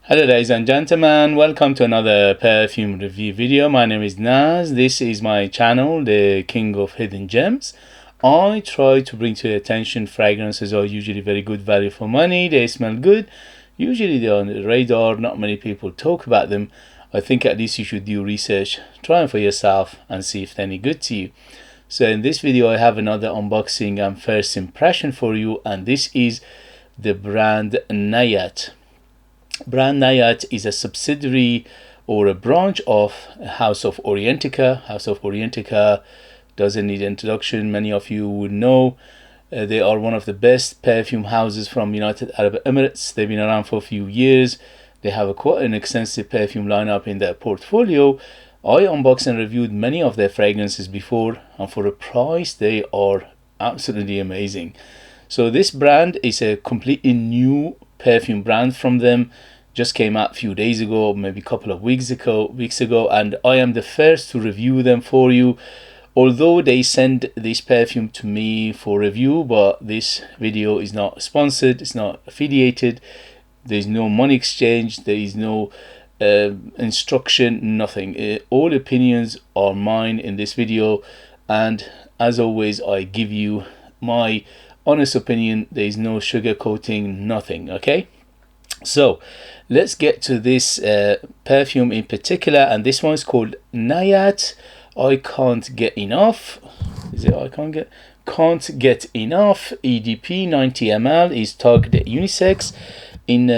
Hello ladies and gentlemen, welcome to another perfume review video. My name is Naz. This is my channel, the King of Hidden Gems. I try to bring to your attention fragrances are usually very good value for money. They smell good. Usually they're on the radar, not many people talk about them. I think at least you should do research, try them for yourself and see if they're any good to you. So in this video I have another unboxing and first impression for you, and this is the brand Nayaat. Brand Nayaat is a subsidiary or a branch of House of Orientica. House of Orientica doesn't need introduction. Many of you would know they are one of the best perfume houses from United Arab Emirates. They've been around for a few years. They have quite an extensive perfume lineup in their portfolio. I unboxed and reviewed many of their fragrances before, and for a price they are absolutely amazing. So this brand is a completely new perfume brand from them. Just came out a few days ago, maybe a couple of weeks ago, and I am the first to review them for you. Although they send this perfume to me for review, but this video is not sponsored, it's not affiliated, there's no money exchange, there is no instruction, nothing. All opinions are mine in this video, and as always I give you my honest opinion. There is no sugarcoating, nothing. Okay, so let's get to this perfume in particular, and this one is called Nayaat. I can't get enough. Is it I can't get enough? EDP 90ml is targeted unisex. In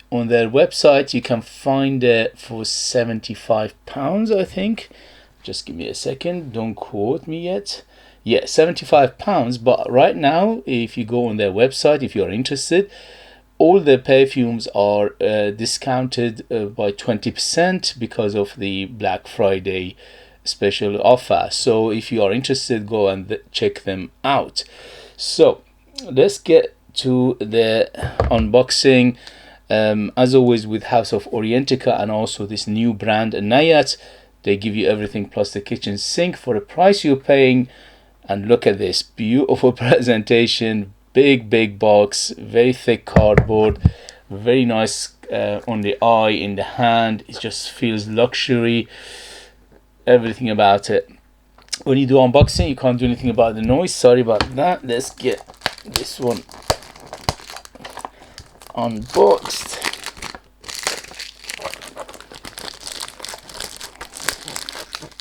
on their website you can find it for £75, I think. Just give me a second, don't quote me yet. Yeah, £75, but right now if you go on their website, if you're interested, all the perfumes are discounted by 20% because of the Black Friday special offer. So if you are interested, go and check them out. So let's get to the unboxing. As always with House of Orientica and also this new brand Nayaat, they give you everything plus the kitchen sink for the price you're paying. And look at this beautiful presentation, big box, very thick cardboard, very nice on the eye, in the hand. It just feels luxury, everything about it. When you do unboxing you can't do anything about the noise, sorry about that. Let's get this one unboxed.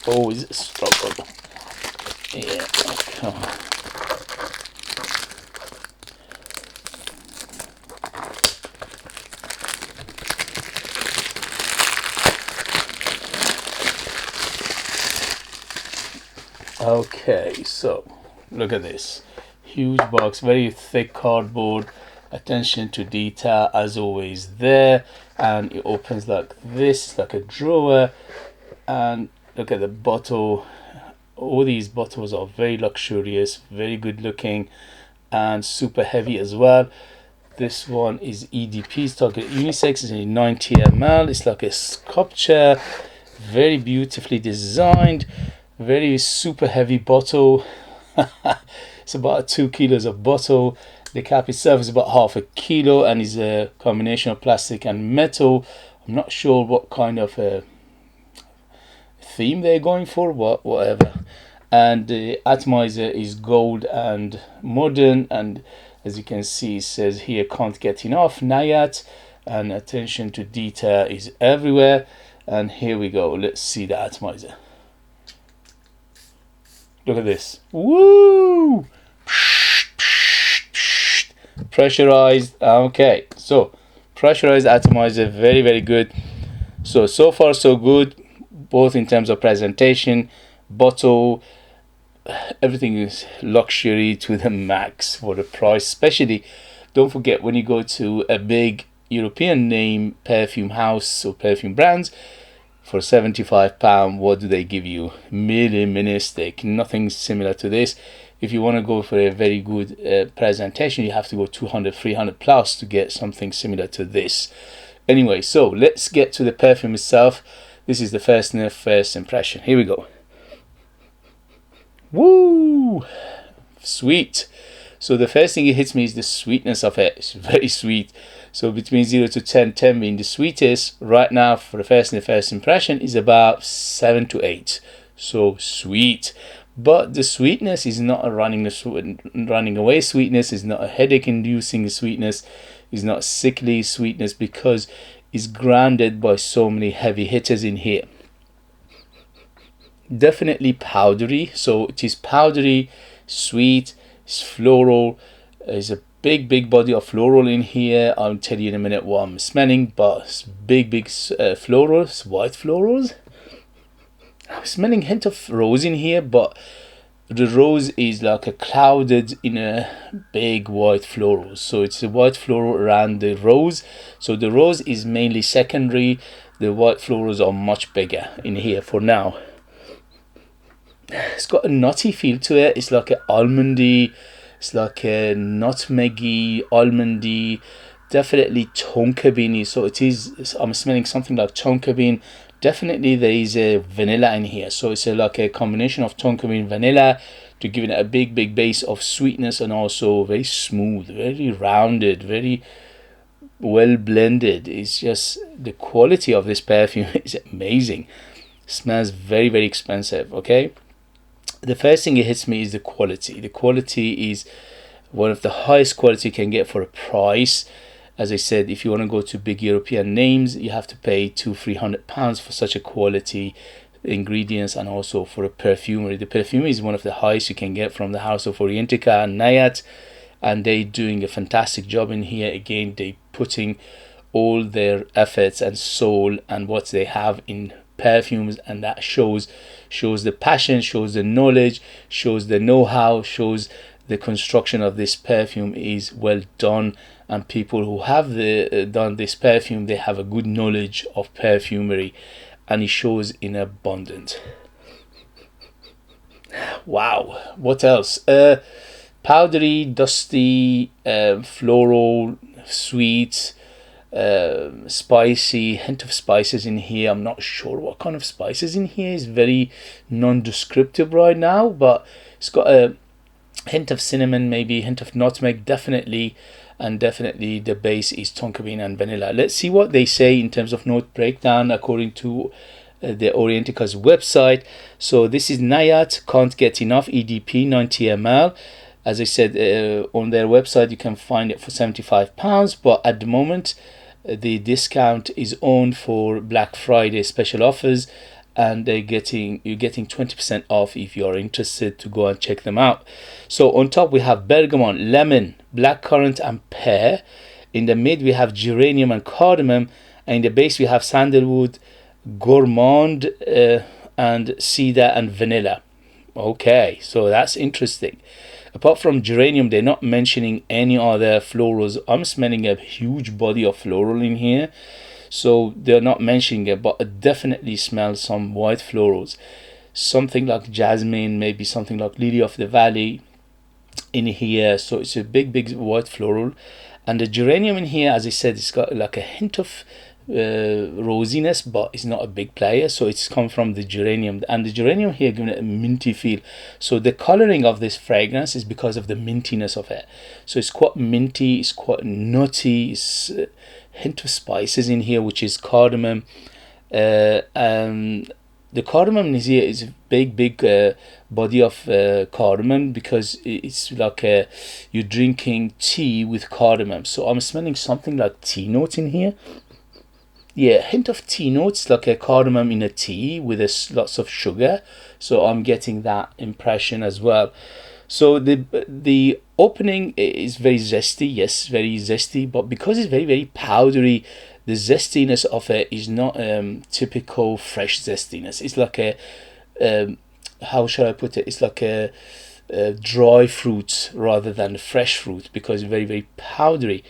Oh, is it a struggle? Yeah, okay. Okay, so look at this huge box, very thick cardboard, attention to detail as always there, and it opens like this, like a drawer. And look at the bottle. All these bottles are very luxurious, very good looking, and super heavy as well. This one is EDP, target unisex, is in 90ml. It's like a sculpture, very beautifully designed, very super heavy bottle. It's about 2 kilos of bottle. The cap itself is about half a kilo and is a combination of plastic and metal. I'm not sure what kind of theme they're going for, but whatever. And the atomizer is gold and modern, and as you can see it says here, can't get enough Nayaat, and attention to detail is everywhere. And here we go, let's see the atomizer. Look at this. Woo! Pressurized. Okay, so pressurized atomizer, very good. So far so good, both in terms of presentation, bottle, everything is luxury to the max for the price. Especially don't forget, when you go to a big European name perfume house or perfume brands, for £75, what do they give you? Minimalistic, nothing similar to this. If you want to go for a very good presentation, you have to go 200-300 plus to get something similar to this. Anyway, so let's get to the perfume itself. This is the first sniff, first impression. Here we go. Woo! Sweet. So the first thing it hits me is the sweetness of it. It's very sweet. So between 0 to 10, 10 being the sweetest, right now for the first impression is about 7 to 8. So sweet. But the sweetness is not a running away sweetness, is not a headache inducing sweetness, is not sickly sweetness, because it's grounded by so many heavy hitters in here. Definitely powdery, so it is powdery, sweet, it's floral. There's a big body of floral in here. I'll tell you in a minute what I'm smelling, but it's big florals, white florals. I'm smelling a hint of rose in here, but the rose is like a clouded in a big white floral. So it's a white floral around the rose. So the rose is mainly secondary. The white florals are much bigger in here for now. It's got a nutty feel to it. It's like an almondy, it's like a nutmeggy, almondy, definitely tonka beany. So it is, I'm smelling something like tonka bean. Definitely there is a vanilla in here. So it's like a combination of tonka bean vanilla to give it a big base of sweetness, and also very smooth, very rounded, very well blended. It's just the quality of this perfume is amazing. It smells very expensive. Okay, the first thing it hits me is the quality. The quality is one of the highest quality you can get for a price. As I said, if you want to go to big European names, you have to pay £200-300 for such a quality ingredients, and also for a perfumery. The perfumery is one of the highest you can get from the house of Orientica and Nayaat, and they doing a fantastic job in here. Again, they putting all their efforts and soul and what they have in perfumes, and that shows the passion, shows the knowledge, shows the know-how, shows the construction of this perfume is well done. And people who have done this perfume, they have a good knowledge of perfumery, and it shows in abundance. Wow, what else? Powdery, dusty, floral, sweet, spicy, hint of spices in here. I'm not sure what kind of spices in here. It's very non-descriptive right now, but it's got a hint of cinnamon, maybe hint of nutmeg, definitely. And definitely the base is tonka bean and vanilla. Let's see what they say in terms of note breakdown according to the Orientica's website. So this is Nayaat, can't get enough, EDP 90ml. As I said, on their website you can find it for £75, but at the moment the discount is on for Black Friday special offers, and you're getting 20% off if you are interested to go and check them out. So on top we have bergamot, lemon, blackcurrant and pear. In the mid we have geranium and cardamom, and in the base we have sandalwood, gourmand, and cedar and vanilla. Okay, so that's interesting. Apart from geranium, they're not mentioning any other florals. I'm smelling a huge body of floral in here, so they're not mentioning it, but it definitely smells some white florals, something like jasmine, maybe something like lily of the valley in here. So it's a big white floral. And the geranium in here, as I said, it's got like a hint of rosiness, but it's not a big player, so it's come from the geranium. And the geranium here giving it a minty feel. So the coloring of this fragrance is because of the mintiness of it. So it's quite minty, it's quite nutty, it's hint of spices in here, which is cardamom. And the cardamom is here is a big body of cardamom, because it's like you're drinking tea with cardamom. So I'm smelling something like tea notes in here. Yeah, hint of tea notes, like a cardamom in a tea with lots of sugar. So I'm getting that impression as well. So the opening is very zesty, yes, very zesty, but because it's very powdery, the zestiness of it is not typical fresh zestiness. It's like a how shall I put it? It's like a dry fruit rather than fresh fruit, because it's very powdery.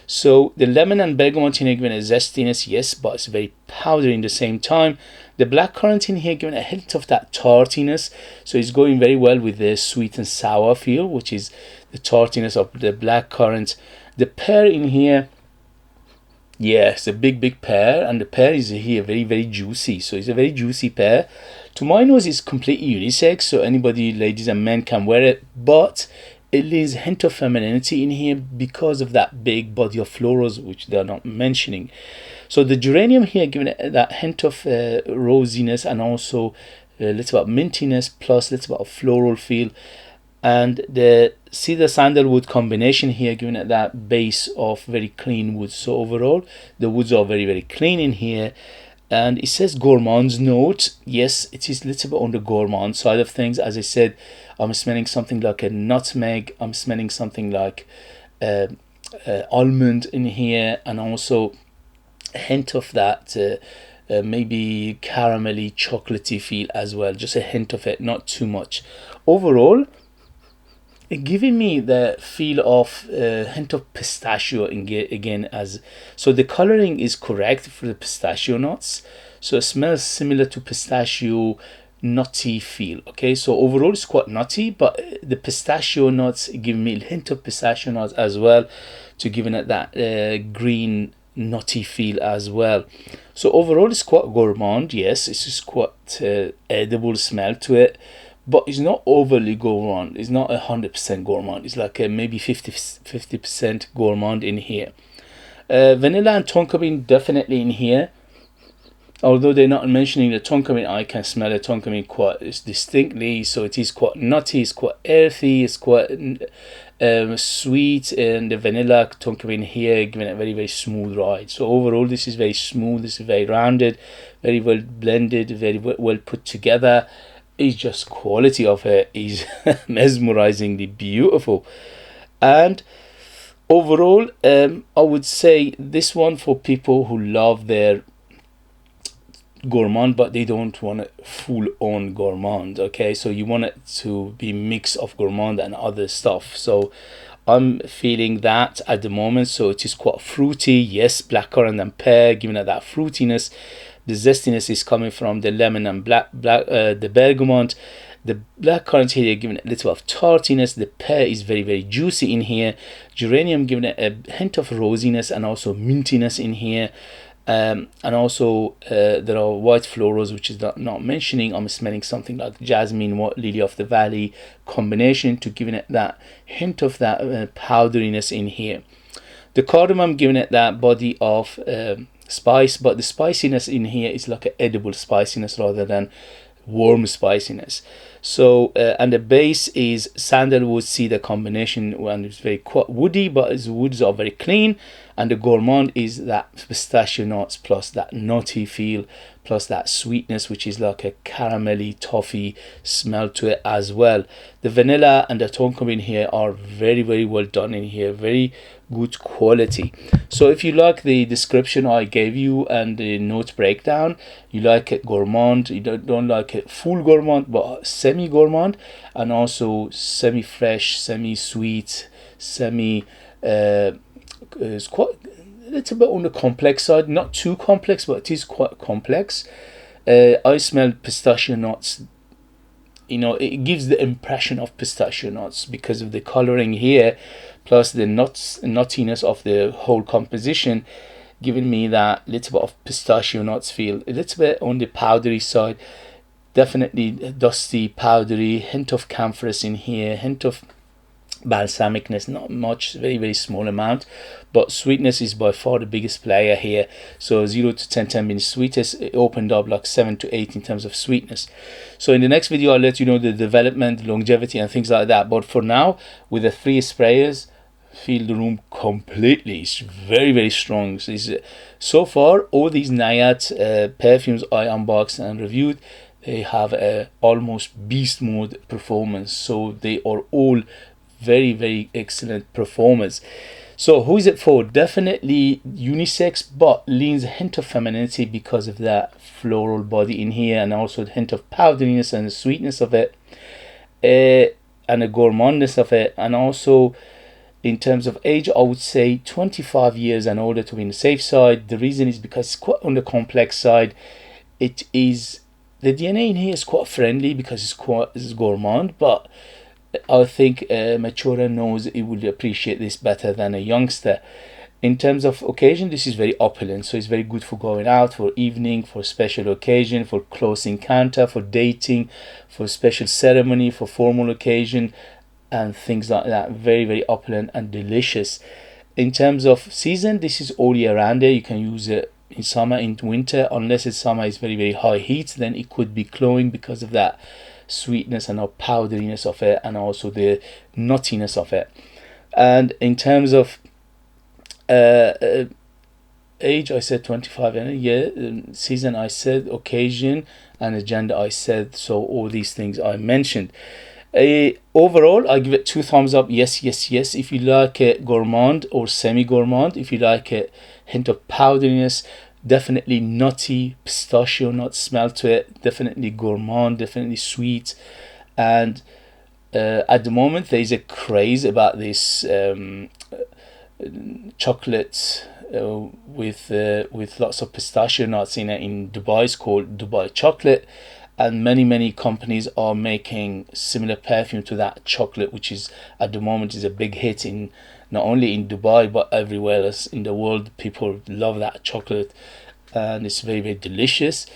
So the lemon and bergamot in here giving a zestiness, yes, but it's very powdery in the same time. The blackcurrant in here giving a hint of that tartiness, so it's going very well with the sweet and sour feel, which is the tartiness of the blackcurrant. The pear in here, yeah, it's a big pear, and the pear is here very juicy, so it's a very juicy pear. To my nose, it's completely unisex, so anybody, ladies and men, can wear it, but it leaves a hint of femininity in here because of that big body of florals, which they're not mentioning. So the geranium here giving it that hint of rosiness, and also a little bit of mintiness, plus a little bit of floral feel. And the cedar sandalwood combination here giving it that base of very clean wood. So overall the woods are very, very clean in here. And it says Gourmand's note. Yes, it is a little bit on the gourmand side of things. As I said, I'm smelling something like a nutmeg, I'm smelling something like almond in here, and also a hint of that maybe caramelly chocolatey feel as well, just a hint of it, not too much. Overall it giving me the feel of a hint of pistachio again, as so the coloring is correct for the pistachio nuts, so it smells similar to pistachio nutty feel. Okay, so overall it's quite nutty, but the pistachio nuts give me a hint of pistachio nuts as well, to giving it that green nutty feel as well. So overall it's quite gourmand. Yes, it's just quite edible smell to it, but it's not overly gourmand. It's not 100% gourmand. It's like maybe 50% gourmand in here. Vanilla and tonka bean definitely in here, although they're not mentioning the tonka bean. I can smell the tonka bean quite distinctly. So it is quite nutty, it's quite earthy, it's quite sweet, and the vanilla tonka bean here giving it a very, very smooth ride. So overall this is very smooth, this is very rounded, very well blended, very well put together. It's just quality of it is mesmerizingly beautiful. And overall I would say this one for people who love their gourmand but they don't want it full on gourmand. Okay, so you want it to be mix of gourmand and other stuff. So I'm feeling that at the moment. So it is quite fruity. Yes, blackcurrant and pear giving it that fruitiness. The zestiness is coming from the lemon and the bergamot. The blackcurrant here giving it a little bit of tartiness. The pear is very, very juicy in here. Geranium giving it a hint of rosiness and also mintiness in here. And also there are white florals, which is not mentioning. I'm smelling something like jasmine, lily of the valley combination, to giving it that hint of that powderiness in here. The cardamom giving it that body of spice, but the spiciness in here is like an edible spiciness rather than warm spiciness. So and the base is sandalwood cedar combination, and it's very quite woody, but its woods are very clean. And the gourmand is that pistachio nuts plus that nutty feel plus that sweetness, which is like a caramelly toffee smell to it as well. The vanilla and the tonka bean here are very, very well done in here, very good quality. So if you like the description I gave you and the note breakdown, you like it gourmand, you don't like it full gourmand but semi gourmand, and also semi fresh, semi sweet, semi is quite a little bit on the complex side, not too complex, but it is quite complex. I smell pistachio nuts. You know, it gives the impression of pistachio nuts because of the coloring here, plus the nuttiness of the whole composition, giving me that little bit of pistachio nuts feel. A little bit on the powdery side, definitely dusty, powdery, hint of camphorous in here, hint of balsamicness, not much, very, very small amount, but sweetness is by far the biggest player here. So 0 to 10 being sweetest, it opened up like 7 to 8 in terms of sweetness. So in the next video I'll let you know the development, longevity and things like that, but for now with the 3 sprayers, feel the room completely. It's very, very strong. So far all these Nayaat perfumes I unboxed and reviewed, they have a almost beast mode performance, so they are all very, very excellent performers. So who is it for? Definitely unisex, but leans a hint of femininity because of that floral body in here, and also the hint of powderiness and the sweetness of it, and the gourmandness of it. And also in terms of age, I would say 25 years and older to be on the safe side. The reason is because it's quite on the complex side. It is, the DNA in here is quite friendly because it's gourmand, but I think a maturer knows it will appreciate this better than a youngster. In terms of occasion, this is very opulent, so it's very good for going out, for evening, for special occasion, for close encounter, for dating, for special ceremony, for formal occasion, and things like that. Very, very opulent and delicious. In terms of season, this is all year round there. You can use it in summer, in winter, unless it's summer is very, very high heat, then it could be cloying because of that sweetness and powderiness of it, and also the nuttiness of it. And in terms of age, I said 25, and yeah, season I said, occasion, and agenda I said. So all these things I mentioned. Overall, I give it 2 thumbs up. Yes, yes, yes. If you like it gourmand or semi-gourmand, if you like a hint of powderiness, definitely nutty, pistachio nut smell to it, definitely gourmand, definitely sweet. And at the moment there is a craze about this chocolate with lots of pistachio nuts in it in Dubai. It's called Dubai chocolate, and many companies are making similar perfume to that chocolate, which is at the moment is a big hit in not only in Dubai but everywhere else in the world. People love that chocolate, and it's very, very delicious.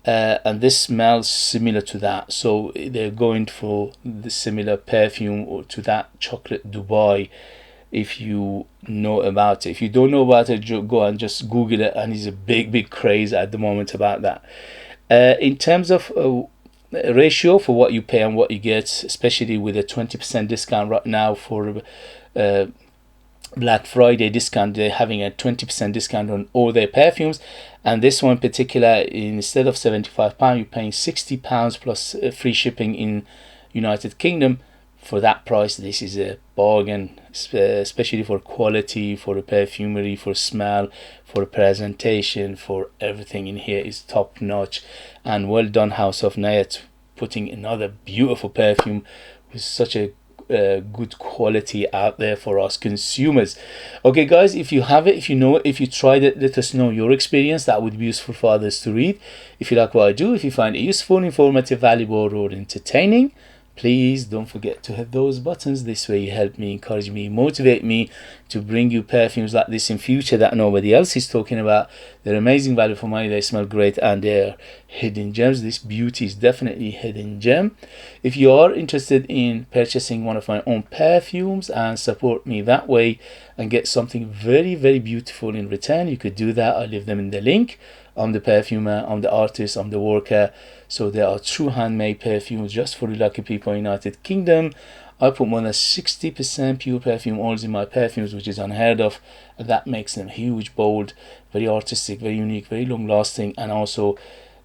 And this smells similar to that, so they're going for the similar perfume or to that chocolate Dubai. If you know about it, if you don't know about it, go and just Google it, and it's a big craze at the moment about that. In terms of ratio for what you pay and what you get, especially with a 20% discount right now for Black Friday discount, they're having a 20% discount on all their perfumes, and this one in particular, instead of £75, you're paying £60 plus free shipping in United Kingdom. For that price, this is a bargain, especially for quality, for the perfumery, for smell, for presentation, for everything in here is top notch. And well done, House of Nayaat, putting another beautiful perfume with such a good quality out there for us consumers. Okay guys, if you have it, if you know it, if you tried it, let us know your experience. That would be useful for others to read. If you like what I do, if you find it useful, informative, valuable, or entertaining, please don't forget to hit those buttons. This way you help me, encourage me, motivate me to bring you perfumes like this in future that nobody else is talking about. They're amazing value for money, they smell great, and they're hidden gems. This beauty is definitely hidden gem. If you are interested in purchasing one of my own perfumes and support me that way and get something very, very beautiful in return, you could do that. I'll leave them in the link. I'm the perfumer, I'm the artist, I'm the worker. So there are true handmade perfumes just for the lucky people in the United Kingdom. I put more than 60% pure perfume oils in my perfumes, which is unheard of. That makes them huge, bold, very artistic, very unique, very long lasting, and also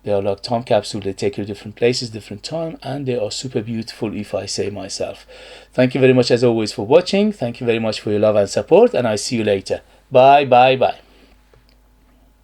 they are like time capsule. They take you to different places, different time, and they are super beautiful, if I say myself. Thank you very much as always for watching. Thank you very much for your love and support, and I see you later. Bye.